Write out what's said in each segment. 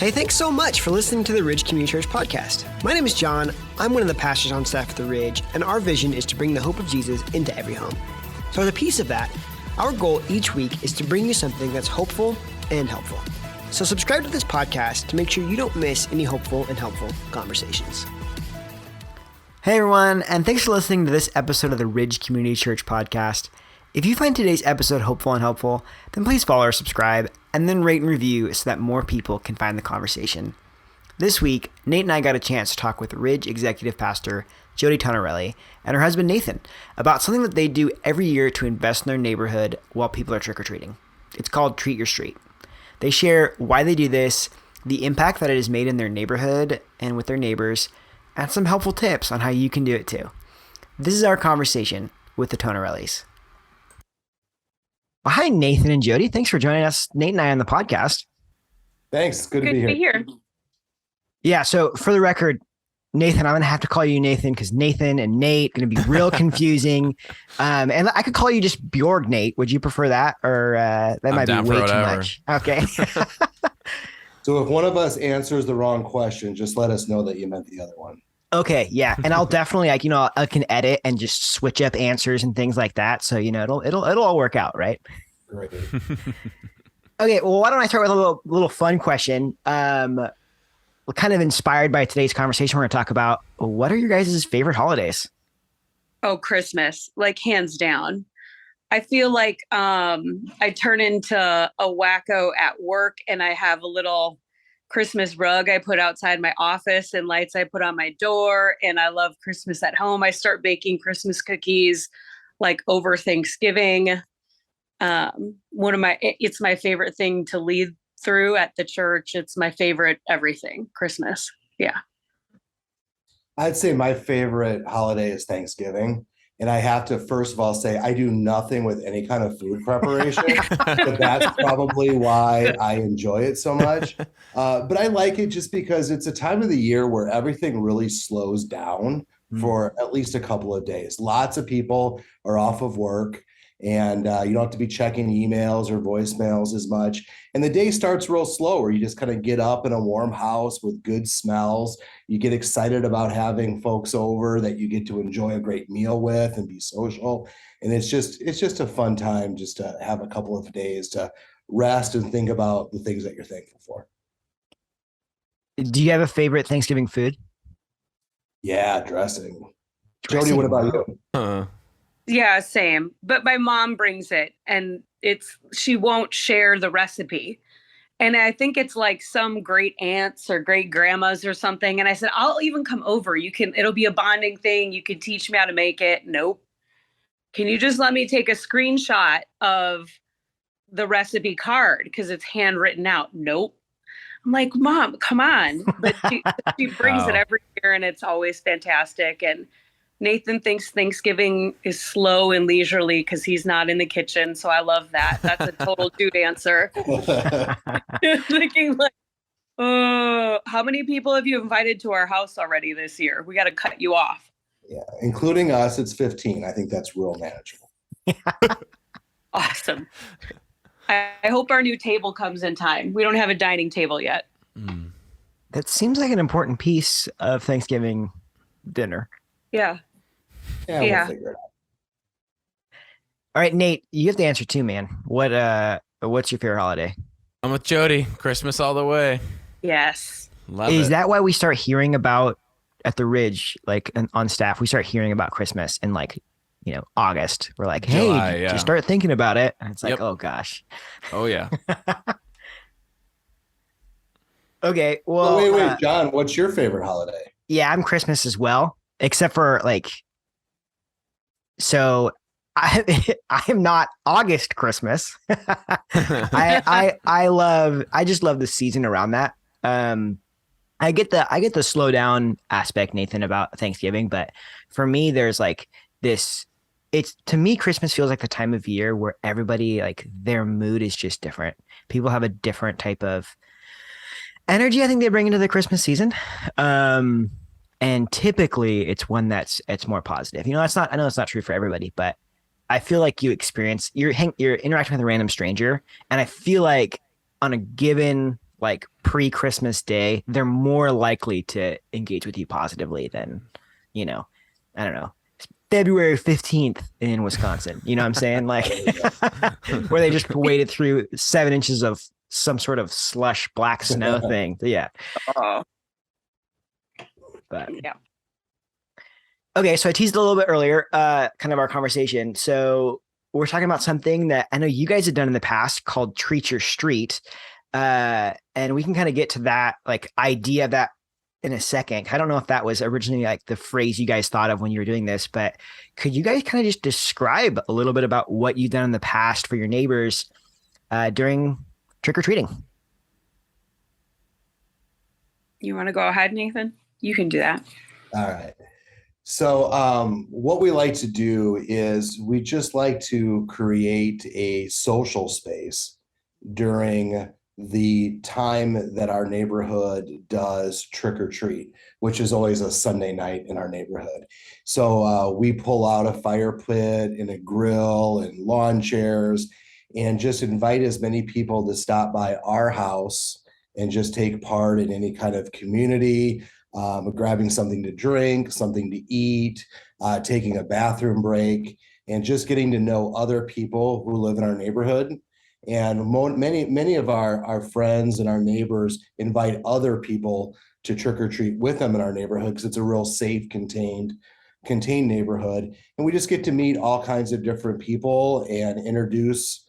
Hey, thanks so much for listening to the Ridge Community Church podcast. My name is John. I'm one of the pastors on staff at the Ridge, and our vision is to bring the hope of Jesus into every home. So as a piece of that, our goal each week is to bring you something that's hopeful and helpful. So subscribe to this podcast to make sure you don't miss any hopeful and helpful conversations. Hey everyone, and thanks for listening to this episode of the Ridge Community Church podcast. If you find today's episode hopeful and helpful, then please follow or subscribe, and then rate and review so that more people can find the conversation. This week, Nate and I got a chance to talk with Ridge Executive Pastor Jodi Tonarelli and her husband Nathan about something that they do every year to invest in their neighborhood while people are trick-or-treating. It's called Treat Your Street. They share why they do this, the impact that it has made in their neighborhood and with their neighbors, and some helpful tips on how you can do it too. This is our conversation with the Tonarellis. Well, hi, Nathan and Jodi. Thanks for joining us, Nate and I, on the podcast. Thanks. Good to be here. Yeah, so for the record, Nathan, I'm going to have to call you Nathan because Nathan and Nate are going to be real confusing. And I could call you just Bjorg Nate. Would you prefer that? Or that might be way too much. Okay. So if one of us answers the wrong question, just let us know that you meant the other one. Okay, yeah. And I'll definitely, I can edit and just switch up answers and things like that. So, it'll all work out, right? Great. Okay, well, why don't I start with a little fun question? We're kind of inspired by today's conversation. We're going to talk about what are your guys' favorite holidays? Oh, Christmas, like hands down. I feel like I turn into a wacko at work and I have a little Christmas rug I put outside my office and lights I put on my door. And I love Christmas at home. I start baking Christmas cookies like over Thanksgiving. It's my favorite thing to lead through at the church. It's my favorite everything, Christmas. Yeah. I'd say my favorite holiday is Thanksgiving. And I have to, first of all, say I do nothing with any kind of food preparation, but that's probably why I enjoy it so much. But I like it just because it's a time of the year where everything really slows down for at least a couple of days. Lots of people are off of work and you don't have to be checking emails or voicemails as much. And the day starts real slow where you just kind of get up in a warm house with good smells. You get excited about having folks over that you get to enjoy a great meal with and be social. And it's just a fun time just to have a couple of days to rest and think about the things that you're thankful for. Do you have a favorite Thanksgiving food? Yeah, dressing. Jodi, what about you? Yeah, same. But my mom brings it and she won't share the recipe. And I think it's like some great aunts or great grandmas or something. And I said, I'll even come over. It'll be a bonding thing. You can teach me how to make it. Nope. Can you just let me take a screenshot of the recipe card? Because it's handwritten out. Nope. I'm like, Mom, come on. But she brings it every year and it's always fantastic. And Nathan thinks Thanksgiving is slow and leisurely because he's not in the kitchen. So I love that. That's a total dude answer. Thinking like, oh, how many people have you invited to our house already this year? We got to cut you off. Yeah, including us, it's 15. I think that's real manageable. Awesome. I hope our new table comes in time. We don't have a dining table yet. That seems like an important piece of Thanksgiving dinner. Yeah. Yeah, we'll figure it out. All right, Nate, you have to answer too, man. What's your favorite holiday? I'm with Jodi. Christmas all the way. Yes. Love it. Is that why we start hearing about at the Ridge, like on staff, we start hearing about Christmas in like, August. We're like, hey, July, just start thinking about it. And it's like, oh gosh. Oh yeah. Okay. Well, wait, John, what's your favorite holiday? Yeah, I'm Christmas as well, except for so I am not August Christmas. I just love the season around that. I get the slow down aspect, Nathan, about Thanksgiving, but for me, there's like this. To me, Christmas feels like the time of year where everybody, like, their mood is just different. People have a different type of energy I think they bring into the Christmas season. And typically it's one it's more positive. I know it's not true for everybody, but I feel like you're interacting with a random stranger. And I feel like on a given like pre-Christmas Day, they're more likely to engage with you positively than, I don't know, February 15th in Wisconsin. You know what I'm saying? Like where they just waded through 7 inches of some sort of slush black snow thing. Yeah. Oh, But yeah. okay, so I teased a little bit earlier, kind of our conversation. So we're talking about something that I know you guys have done in the past called Treat Your Street. And we can kind of get to that like idea of that in a second. I don't know if that was originally like the phrase you guys thought of when you were doing this, but could you guys kind of just describe a little bit about what you've done in the past for your neighbors during trick-or-treating? You want to go ahead, Nathan? You can do that. All right. So what we like to do is we just like to create a social space during the time that our neighborhood does trick or treat, which is always a Sunday night in our neighborhood. So we pull out a fire pit and a grill and lawn chairs and just invite as many people to stop by our house and just take part in any kind of community, grabbing something to drink, something to eat, taking a bathroom break, and just getting to know other people who live in our neighborhood. And many of our friends and our neighbors invite other people to trick or treat with them in our neighborhood because it's a real safe, contained neighborhood. And we just get to meet all kinds of different people and introduce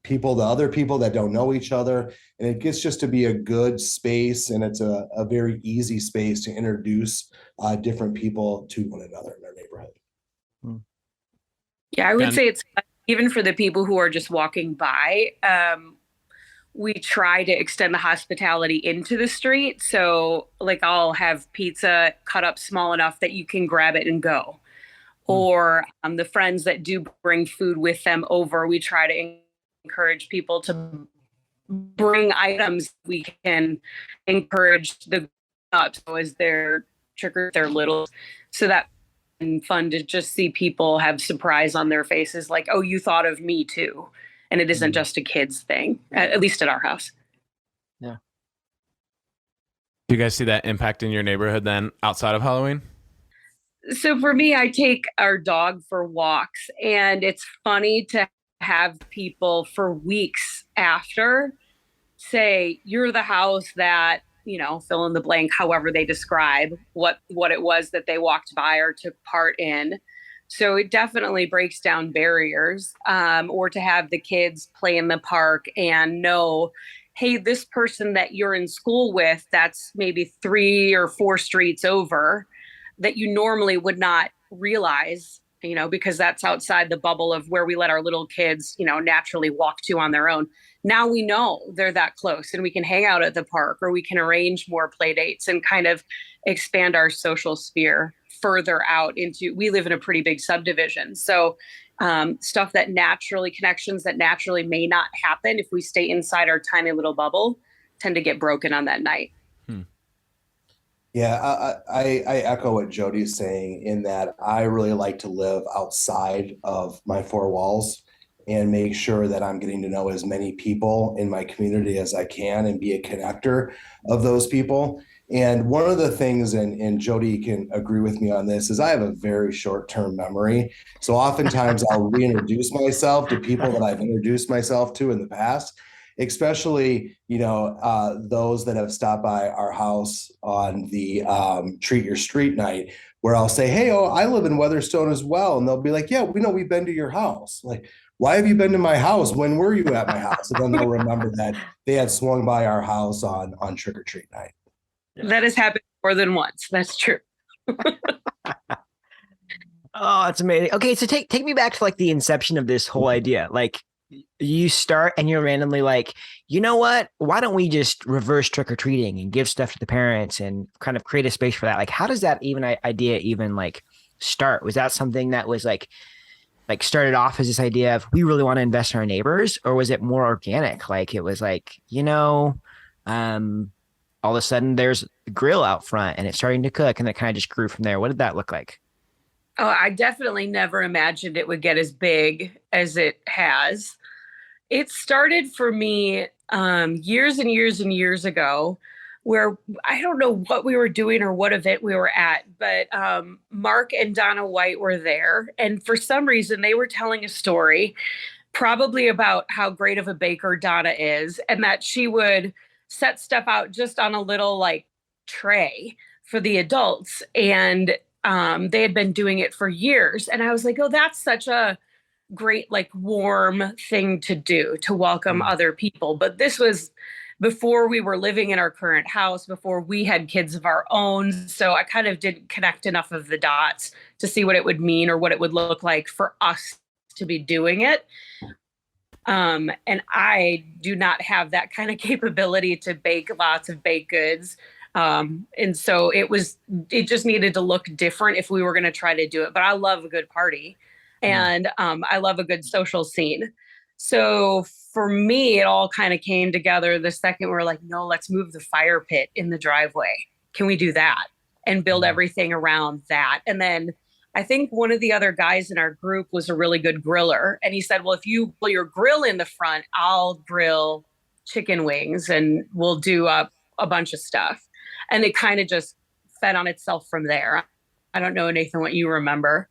people to other people that don't know each other. And it gets just to be a good space. And it's a very easy space to introduce different people to one another in our neighborhood. Yeah, I would say it's even for the people who are just walking by. We try to extend the hospitality into the street. So like I'll have pizza cut up small enough that you can grab it and go. Or the friends that do bring food with them over, we try to encourage people to bring items. We can encourage the ups as they're they're little, so that and fun to just see people have surprise on their faces, like, oh, you thought of me too. And it isn't just a kid's thing, at least at our house. Yeah. Do you guys see that impact in your neighborhood then outside of Halloween? So for me, I take our dog for walks, and it's funny to have people for weeks after say, you're the house that, fill in the blank, however they describe what it was that they walked by or took part in. So it definitely breaks down barriers, or to have the kids play in the park and know, hey, this person that you're in school with, that's maybe 3 or 4 streets over, that you normally would not realize, because that's outside the bubble of where we let our little kids, naturally walk to on their own. Now we know they're that close and we can hang out at the park, or we can arrange more play dates and kind of expand our social sphere further out into, we live in a pretty big subdivision. So connections that naturally may not happen if we stay inside our tiny little bubble tend to get broken on that night. Yeah, I echo what Jodi's saying in that I really like to live outside of my 4 walls and make sure that I'm getting to know as many people in my community as I can and be a connector of those people. And one of the things, and Jodi can agree with me on this, is I have a very short-term memory. So oftentimes I'll reintroduce myself to people that I've introduced myself to in the past, especially, those that have stopped by our house on the Treat Your Street night, where I'll say, hey, I live in Weatherstone as well. And they'll be like, yeah, we know, we've been to your house. Like, why have you been to my house? When were you at my house? And then they'll remember that they had swung by our house on Trick or Treat night. Yeah. That has happened more than once. That's true. Oh, that's amazing. Okay, so take me back to like the inception of this whole idea. Like, you start and you're randomly like, you know what? Why don't we just reverse trick or treating and give stuff to the parents and kind of create a space for that? Like, how does that idea even like start? Was that something that was like started off as this idea of we really want to invest in our neighbors, or was it more organic? Like it was like, all of a sudden there's a grill out front and it's starting to cook, and it kind of just grew from there. What did that look like? Oh, I definitely never imagined it would get as big as it has. It started for me years and years and years ago, where I don't know what we were doing or what event we were at, but Mark and Donna White were there. And for some reason, they were telling a story, probably about how great of a baker Donna is, and that she would set stuff out just on a little like tray for the adults. And they had been doing it for years. And I was like, oh, that's such a great, like, warm thing to do to welcome other people. But this was before we were living in our current house, before we had kids of our own. So I kind of didn't connect enough of the dots to see what it would mean or what it would look like for us to be doing it. And I do not have that kind of capability to bake lots of baked goods. And so it just needed to look different if we were going to try to do it. But I love a good party. And I love a good social scene. So for me, it all kind of came together the second we're like, no, let's move the fire pit in the driveway. Can we do that? And build everything around that. And then I think one of the other guys in our group was a really good griller. And he said, well, if you pull your grill in the front, I'll grill chicken wings and we'll do a bunch of stuff. And it kind of just fed on itself from there. I don't know, Nathan, what you remember.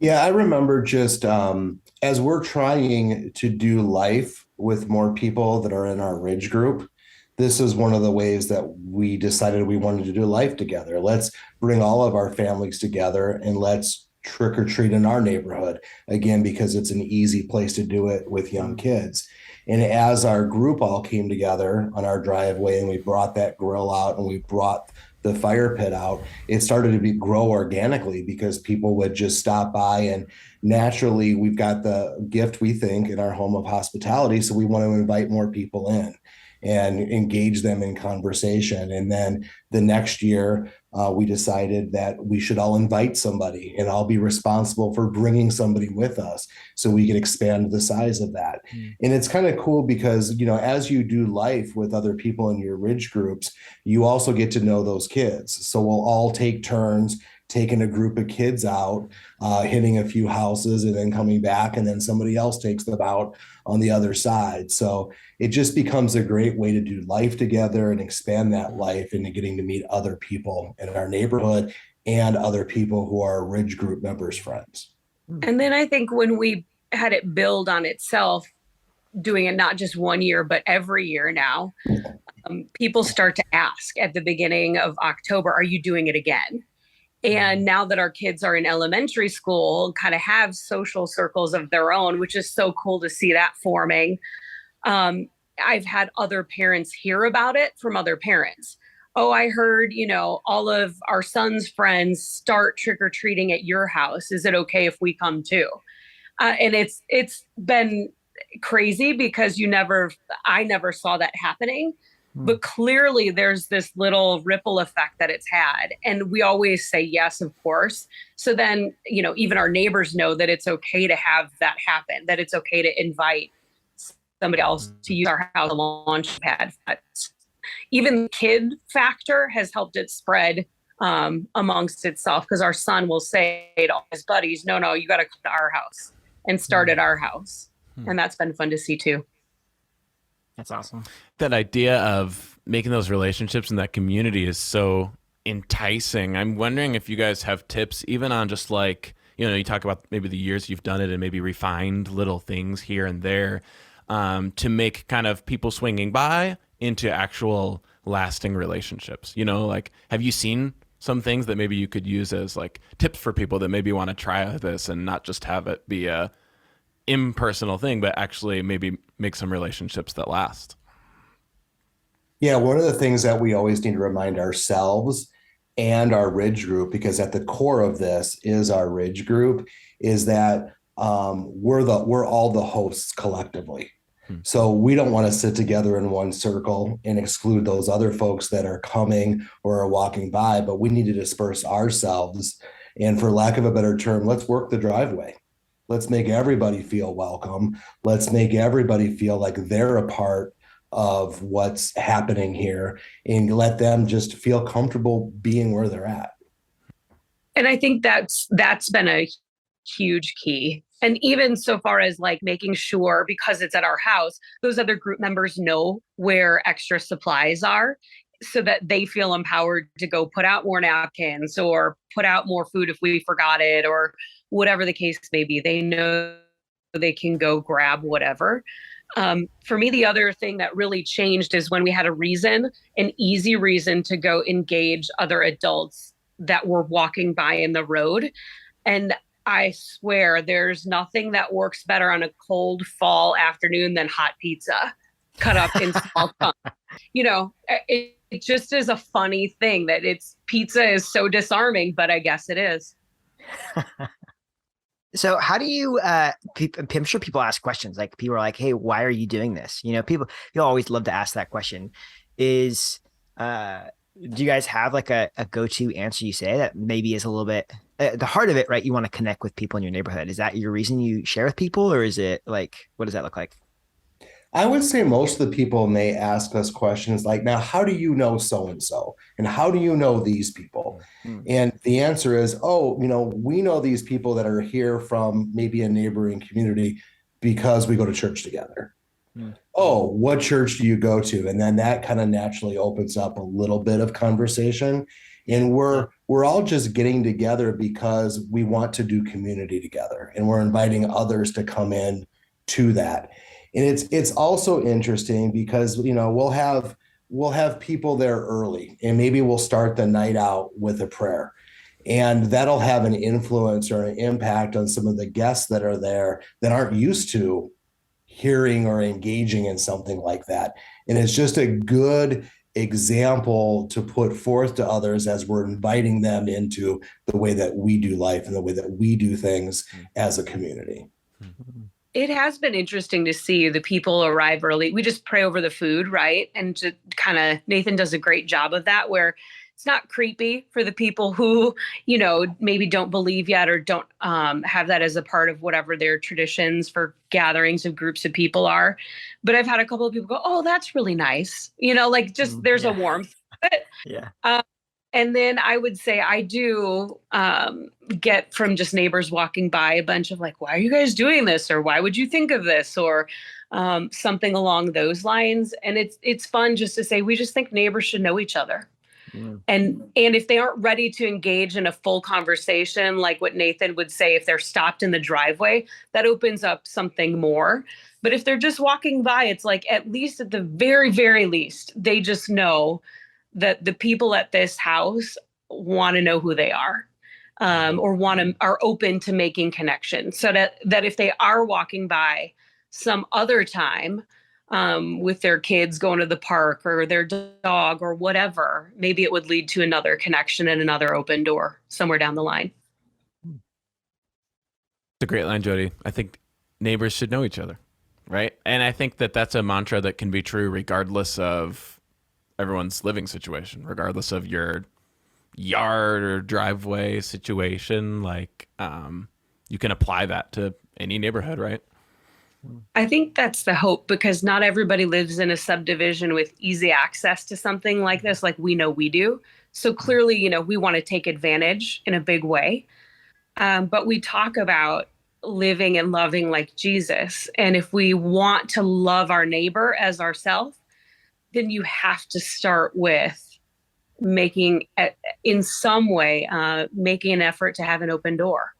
Yeah, I remember just as we're trying to do life with more people that are in our Ridge group, this is one of the ways that we decided we wanted to do life together. Let's bring all of our families together and let's trick or treat in our neighborhood, again, because it's an easy place to do it with young kids. And as our group all came together on our driveway and we brought that grill out and we brought the fire pit out, it started to grow organically because people would just stop by, and naturally we've got the gift, we think, in our home of hospitality. So we want to invite more people in and engage them in conversation. And then the next year, we decided that we should all invite somebody and I'll be responsible for bringing somebody with us so we can expand the size of that. And it's kind of cool because, you know, as you do life with other people in your Ridge groups, you also get to know those kids. So we'll all take turns taking a group of kids out, hitting a few houses and then coming back, and then somebody else takes them out on the other side. So it just becomes a great way to do life together and expand that life into getting to meet other people in our neighborhood and other people who are Ridge group members' friends. And then I think when we had it build on itself, doing it not just one year, but every year now, people start to ask at the beginning of October, are you doing it again? And now that our kids are in elementary school, kind of have social circles of their own, which is so cool to see that forming. I've had other parents hear about it from other parents. Oh, I heard, you know, all of our son's friends start trick-or-treating at your house. Is it okay if we come too? And it's been crazy because I never saw that happening. But clearly there's this little ripple effect that it's had. And we always say yes, of course. So then, you know, even our neighbors know that it's okay to have that happen, that it's okay to invite somebody else to use our house as a launch pad. Even the kid factor has helped it spread amongst itself, because our son will say to all his buddies, no, you got to come to our house and start at our house. And that's been fun to see too. That's awesome. That idea of making those relationships in that community is so enticing. I'm wondering if you guys have tips, even on just like, you know, you talk about maybe the years you've done it and maybe refined little things here and there to make kind of people swinging by into actual lasting relationships. You know, like, have you seen some things that maybe you could use as like tips for people that maybe want to try this and not just have it be a impersonal thing, but actually maybe make some relationships that last? Yeah, one of the things that we always need to remind ourselves and our Ridge group, because at the core of this is our Ridge group, is that we're all the hosts collectively. So we don't want to sit together in one circle and exclude those other folks that are coming or are walking by, but we need to disperse ourselves. And for lack of a better term, let's work the driveway. Let's make everybody feel welcome. Let's make everybody feel like they're a part of what's happening here, and let them just feel comfortable being where they're at. And I think that's been a huge key. And even so far as like making sure, because it's at our house, those other group members know where extra supplies are so that they feel empowered to go put out more napkins or put out more food if we forgot it or whatever the case may be. They know they can go grab whatever. For me, the other thing that really changed is when we had an easy reason to go engage other adults that were walking by in the road. And I swear there's nothing that works better on a cold fall afternoon than hot pizza cut up in small chunks. It just is a funny thing that pizza is so disarming, but I guess it is. So how do you, I'm sure people ask questions, like people are like, hey, why are you doing this? People always love to ask that question. Do you guys have like a go-to answer you say that maybe is a little bit, the heart of it, right? You want to connect with people in your neighborhood. Is that your reason you share with people, or is it like, what does that look like? I would say most of the people may ask us questions like, now, how do you know so-and-so? And how do you know these people? And the answer is, we know these people that are here from maybe a neighboring community because we go to church together. Oh, what church do you go to? And then that kind of naturally opens up a little bit of conversation. And we're all just getting together because we want to do community together. And we're inviting others to come in to that. And it's also interesting because, we'll have people there early, and maybe we'll start the night out with a prayer, and that'll have an influence or an impact on some of the guests that are there that aren't used to hearing or engaging in something like that. And it's just a good example to put forth to others as we're inviting them into the way that we do life and the way that we do things as a community. It has been interesting to see the people arrive early. We just pray over the food, right? And just kind of, Nathan does a great job of that, where it's not creepy for the people who, maybe don't believe yet or don't have that as a part of whatever their traditions for gatherings of groups of people are. But I've had a couple of people go, oh, that's really nice. There's a warmth. Yeah. And then I would say I do get from just neighbors walking by a bunch of like, why are you guys doing this? Or why would you think of this? Or something along those lines. And it's fun just to say, we just think neighbors should know each other. And if they aren't ready to engage in a full conversation, like what Nathan would say, if they're stopped in the driveway, that opens up something more. But if they're just walking by, it's like, at least at the very, very least, they just know that the people at this house want to know who they are, or are open to making connections, so that if they are walking by some other time with their kids going to the park or their dog or whatever, maybe it would lead to another connection and another open door somewhere down the line. It's a great line, Jodi. I think neighbors should know each other, right? And I think that's a mantra that can be true regardless of everyone's living situation, regardless of your yard or driveway situation. Like, you can apply that to any neighborhood, right? I think that's the hope, because not everybody lives in a subdivision with easy access to something like this, like we know we do. So clearly, we want to take advantage in a big way. But we talk about living and loving like Jesus. And if we want to love our neighbor as ourselves, then you have to start with making, in some way, making an effort to have an open door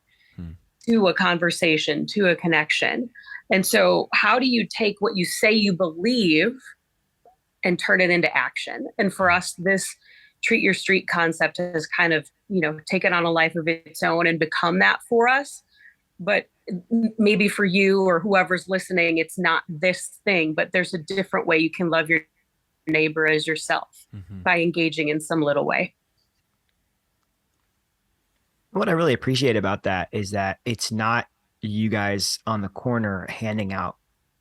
to a conversation, to a connection. And so how do you take what you say you believe and turn it into action? And for us, this treat your street concept has kind of, taken on a life of its own and become that for us. But maybe for you or whoever's listening, it's not this thing, but there's a different way you can love your neighbor as yourself by engaging in some little way. What I really appreciate about that is that it's not you guys on the corner handing out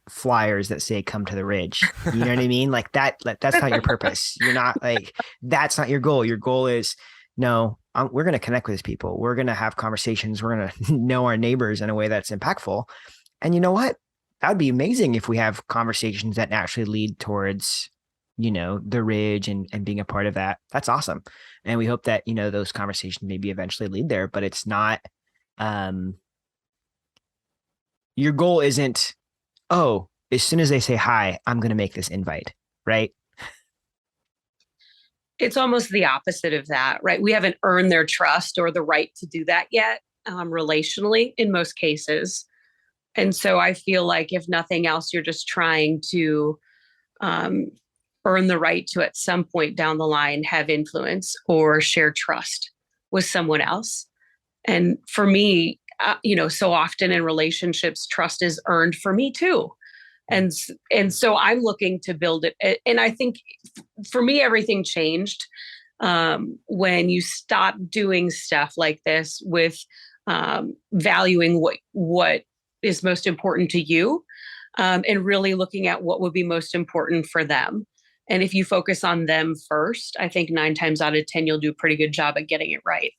flyers that say come to the Ridge. You know what I mean? Like that's not your purpose. You're not like, that's not your goal. Your goal is, no, we're going to connect with these people. We're going to have conversations. We're going to know our neighbors in a way that's impactful. And you know what? That would be amazing if we have conversations that actually lead towards, the Ridge and being a part of that. That's awesome. And we hope that, those conversations maybe eventually lead there, but it's not, your goal isn't, oh, as soon as they say hi, I'm going to make this invite, right? It's almost the opposite of that, right? We haven't earned their trust or the right to do that yet, relationally in most cases. And so I feel like if nothing else, you're just trying to um, earn the right to at some point down the line have influence or share trust with someone else. And for me, so often in relationships, trust is earned for me too. And so I'm looking to build it. And I think for me, everything changed when you stop doing stuff like this with valuing what is most important to you, and really looking at what would be most important for them. And if you focus on them first, I think 9 times out of 10, you'll do a pretty good job at getting it right.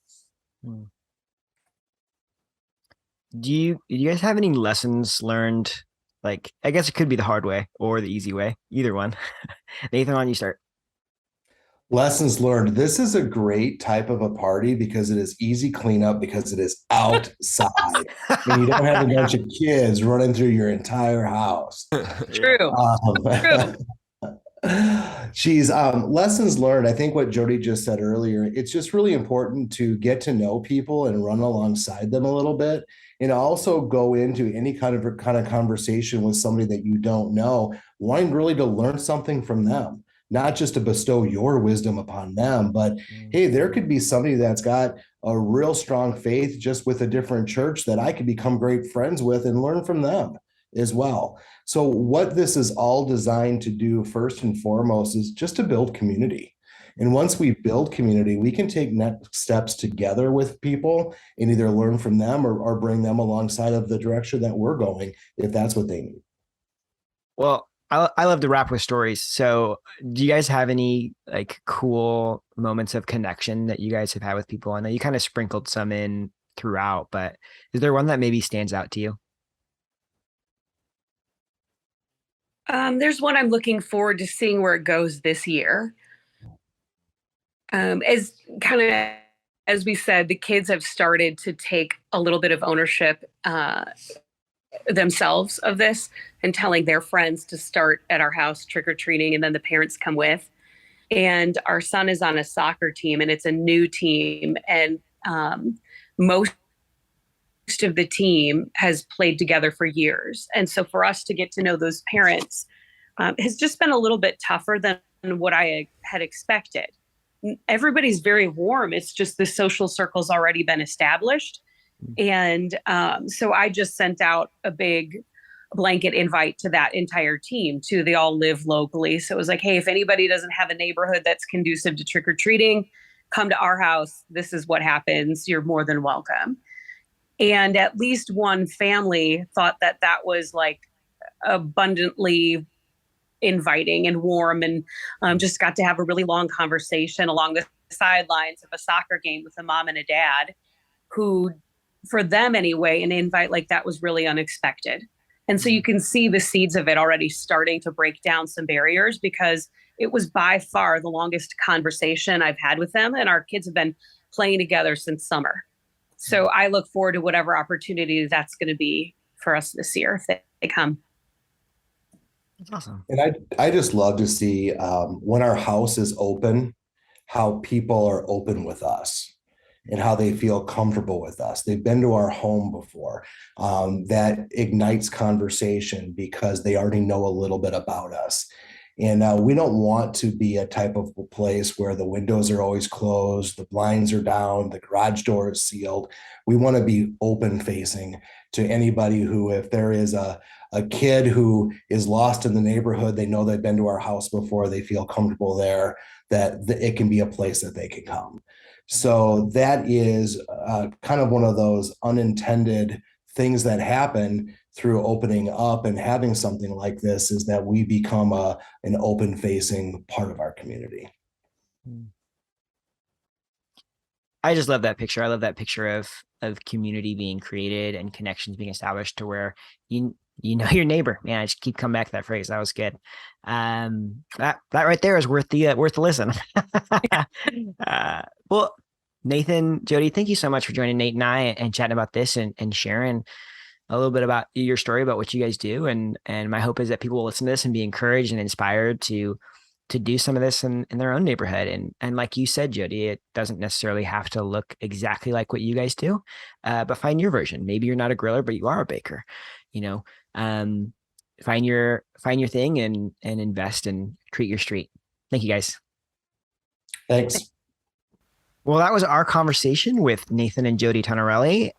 Do you guys have any lessons learned? Like, I guess it could be the hard way or the easy way, either one. Nathan, on you start. Lessons learned. This is a great type of a party because it is easy cleanup because it is outside and you don't have a bunch of kids running through your entire house. True. True. Lessons learned. I think what Jodi just said earlier, it's just really important to get to know people and run alongside them a little bit. And also go into any kind of conversation with somebody that you don't know, wanting really to learn something from them, not just to bestow your wisdom upon them, but hey, there could be somebody that's got a real strong faith just with a different church that I could become great friends with and learn from them as well. So what this is all designed to do first and foremost is just to build community. And once we build community, we can take next steps together with people and either learn from them or bring them alongside of the direction that we're going, if that's what they need. Well, I love to wrap with stories. So do you guys have any like cool moments of connection that you guys have had with people? I know you kind of sprinkled some in throughout, but is there one that maybe stands out to you? There's one I'm looking forward to seeing where it goes this year. As we said, the kids have started to take a little bit of ownership themselves of this and telling their friends to start at our house trick-or-treating, and then the parents come with. And our son is on a soccer team, and it's a new team, and most of the team has played together for years. And so for us to get to know those parents has just been a little bit tougher than what I had expected. Everybody's very warm. It's just the social circle's already been established. And so I just sent out a big blanket invite to that entire team too. They all live locally. So it was like, hey, if anybody doesn't have a neighborhood that's conducive to trick-or-treating, come to our house. This is what happens. You're more than welcome. And at least one family thought that that was like abundantly inviting and warm, and just got to have a really long conversation along the sidelines of a soccer game with a mom and a dad who, for them anyway, an invite like that was really unexpected. And so you can see the seeds of it already starting to break down some barriers, because it was by far the longest conversation I've had with them. And our kids have been playing together since summer. So I look forward to whatever opportunity that's going to be for us this year if they come. That's awesome. And I just love to see when our house is open, how people are open with us and how they feel comfortable with us. They've been to our home before. That ignites conversation because they already know a little bit about us. And we don't want to be a type of place where the windows are always closed, the blinds are down, the garage door is sealed. We want to be open facing to anybody who, if there is a kid who is lost in the neighborhood, they know they've been to our house before, they feel comfortable there, that it can be a place that they can come. So that is kind of one of those unintended things that happen through opening up and having something like this, is that we become an open facing part of our community. I just love that picture. I love that picture of community being created and connections being established to where you know your neighbor. Man, I just keep coming back to that phrase. That was good. That right there is worth the listen. Well, Nathan, Jodi, thank you so much for joining Nate and I and chatting about this and sharing a little bit about your story, about what you guys do. And my hope is that people will listen to this and be encouraged and inspired to do some of this in their own neighborhood. And like you said, Jodi, it doesn't necessarily have to look exactly like what you guys do, but find your version. Maybe you're not a griller, but you are a baker, you know, find your thing and invest and treat your street. Thank you, guys. Thanks. Well, that was our conversation with Nathan and Jodi Tonarelli.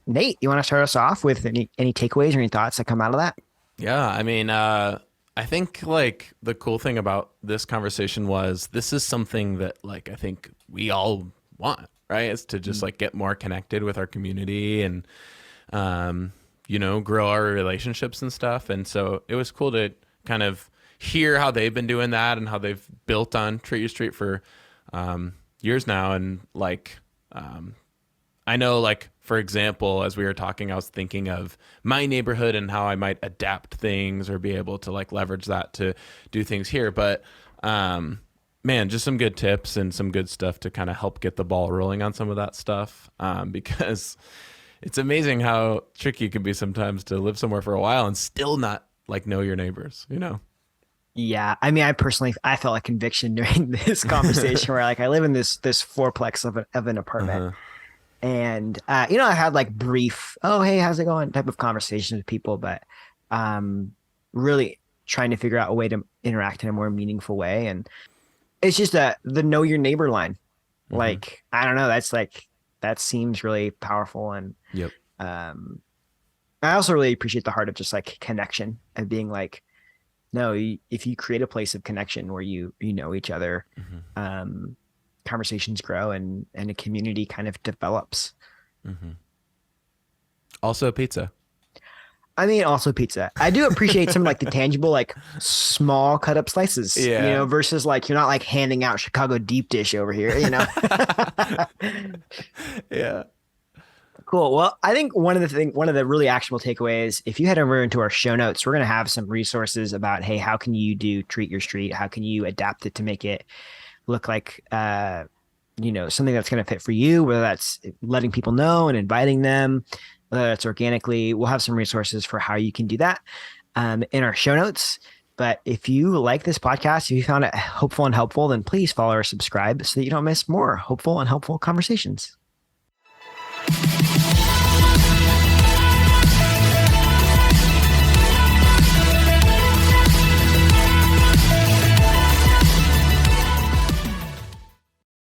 Nate, you want to start us off with any takeaways or any thoughts that come out of that? Yeah, I mean, I think like the cool thing about this conversation was this is something that like I think we all want, right? It's to just like get more connected with our community and you know, grow our relationships and stuff. And so it was cool to kind of hear how they've been doing that and how they've built on Treat Your Street for years now. And like I know, like, for example, as we were talking, I was thinking of my neighborhood and how I might adapt things or be able to like leverage that to do things here. But man, just some good tips and some good stuff to kind of help get the ball rolling on some of that stuff, because it's amazing how tricky it can be sometimes to live somewhere for a while and still not like know your neighbors, you know? Yeah. I mean, I felt like conviction during this conversation where like I live in this fourplex of an apartment. Uh-huh. And, you know, I had like brief, oh, hey, how's it going type of conversations with people, but really trying to figure out a way to interact in a more meaningful way. And it's just the know your neighbor line. Mm-hmm. Like, I don't know, that seems really powerful. And Yep. I also really appreciate the heart of just like connection and being like, no, if you create a place of connection where you know each other, Mm-hmm. Conversations grow and a community kind of develops. Mm-hmm. Also pizza. I mean, also pizza. I do appreciate some like the tangible, like small cut up slices, Yeah. you know, versus like, you're not like handing out Chicago deep dish over here, you know? Yeah. Cool. Well, I think one of the really actionable takeaways, if you head over into our show notes, we're going to have some resources about, hey, how can you do Treat Your Street? How can you adapt it to make it look like, you know, something that's going to fit for you, whether that's letting people know and inviting them, whether that's organically. We'll have some resources for how you can do that in our show notes. But if you like this podcast, if you found it hopeful and helpful, then please follow or subscribe so that you don't miss more hopeful and helpful conversations.